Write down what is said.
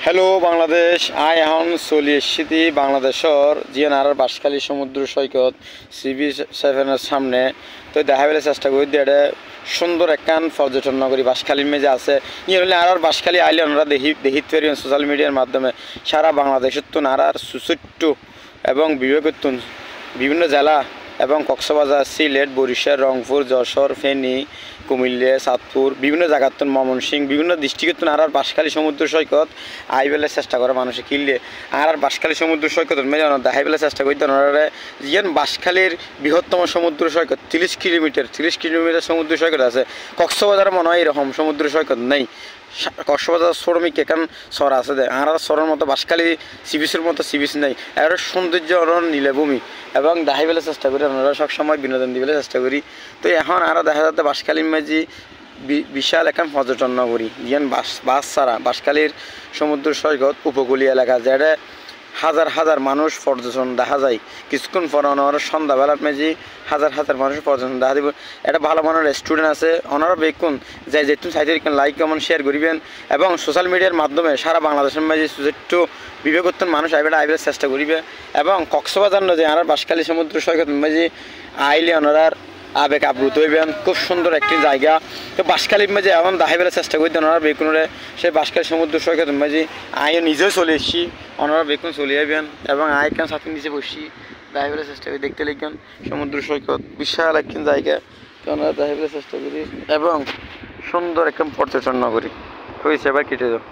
Hello Bangladesh, I এখন চলি এসেছি বাংলাদেশের জিএনআর বাঁশখালী সমুদ্র সৈকত CB7 সামনে। তো দেখা পেলে চেষ্টা করি এটা সুন্দর একখান পর্যটন নগরী বাঁশখালীর মেজে আছে। ইয়ে হলে আর বাঁশখালী আইলে ওনারা দেখিতে পারি সোশ্যাল মিডিয়ার মাধ্যমে সারা বাংলাদেশের তো আর সুচট্ট এবং বিবেকত্তুন বিভিন্ন জেলা এবং কক্সবাজার, সিলেট, বরিশাল, রংপুর, যশোর, ফেনী, কুমিল্লা, চাঁদপুর বিভিন্ন জায়গার তো ময়মনসিংহ বিভিন্ন ডিস্ট্রিক্টের আর বাঁশখালী সমুদ্র সৈকত আইবেলে চেষ্টা করে মানুষে কিনলে আর বাঁশখালী সমুদ্র সৈকত মেলে দেখাইবেলে চেষ্টা করতে ওনারা যেন বাঁশখালীর বৃহত্তম সমুদ্র সৈকত 30 কিলোমিটার সমুদ্র সৈকত আছে। কক্সবাজার মনে হয় এরকম সমুদ্র সৈকত নেই। কক্সবাজার শ্রমিক এখান শহর আছে আর শহরের মতো বাঁশখালী সিবিসের মতো সিবিস নেই। এর সৌন্দর্য নীলাভূমি এবং দেখাইবেলে চেষ্টা করি আমরা সবসময় বিনোদন দিবেলে চেষ্টা করি। তো এখন আরও দেখা যাচ্ছে বাঁশখালীর মাঝে বিশাল এখন পর্যটন নগরী যেন বাস ছাড়া বাঁশখালীর সমুদ্র সৈকত উপকূলীয় এলাকা যেটা হাজার হাজার মানুষ পর্যটন দেখা যায়। কিছুক্ষণ পর সন্ধ্যাবেলার মেঝে হাজার হাজার মানুষ পর্যটন দেখা দিব। একটা ভালো মানের রেস্টুরেন্ট আছে ওনারা বেকুন যাই যেহেতু সাইডে লাইক কমেন্ট শেয়ার করিবেন এবং সোশ্যাল মিডিয়ার মাধ্যমে সারা বাংলাদেশের মাঝে একটু বিবেকত্তন মানুষ আইবের চেষ্টা করিবে এবং কক্সবাজার নদী আর বাঁশখালী সমুদ্র সৈকত মাঝে আইলে ওনারার আবেগ আপ্লুত হইবেন। খুব সুন্দর একটি জায়গা। তো বাঁশখালীর মাঝে এমন দেখাইবেলে চেষ্টা করি ওনারা বেকুনরে সেই বাঁশখালী সমুদ্র সৈকত মাঝে আইও নিজেও চলে এসেছি ওনারা বেকুন চলে যাবেন এবং আইকান সাথে নিচে বসি দেখাইবেলে চেষ্টা করি দেখতে লিখবেন সমুদ্র সৈকত বিশাল একটি জায়গা ওনারা দেখাইবেলে চেষ্টা করি এবং সুন্দর একদম পর্যটন নগরী হয়েছে এবার কেটে যাও।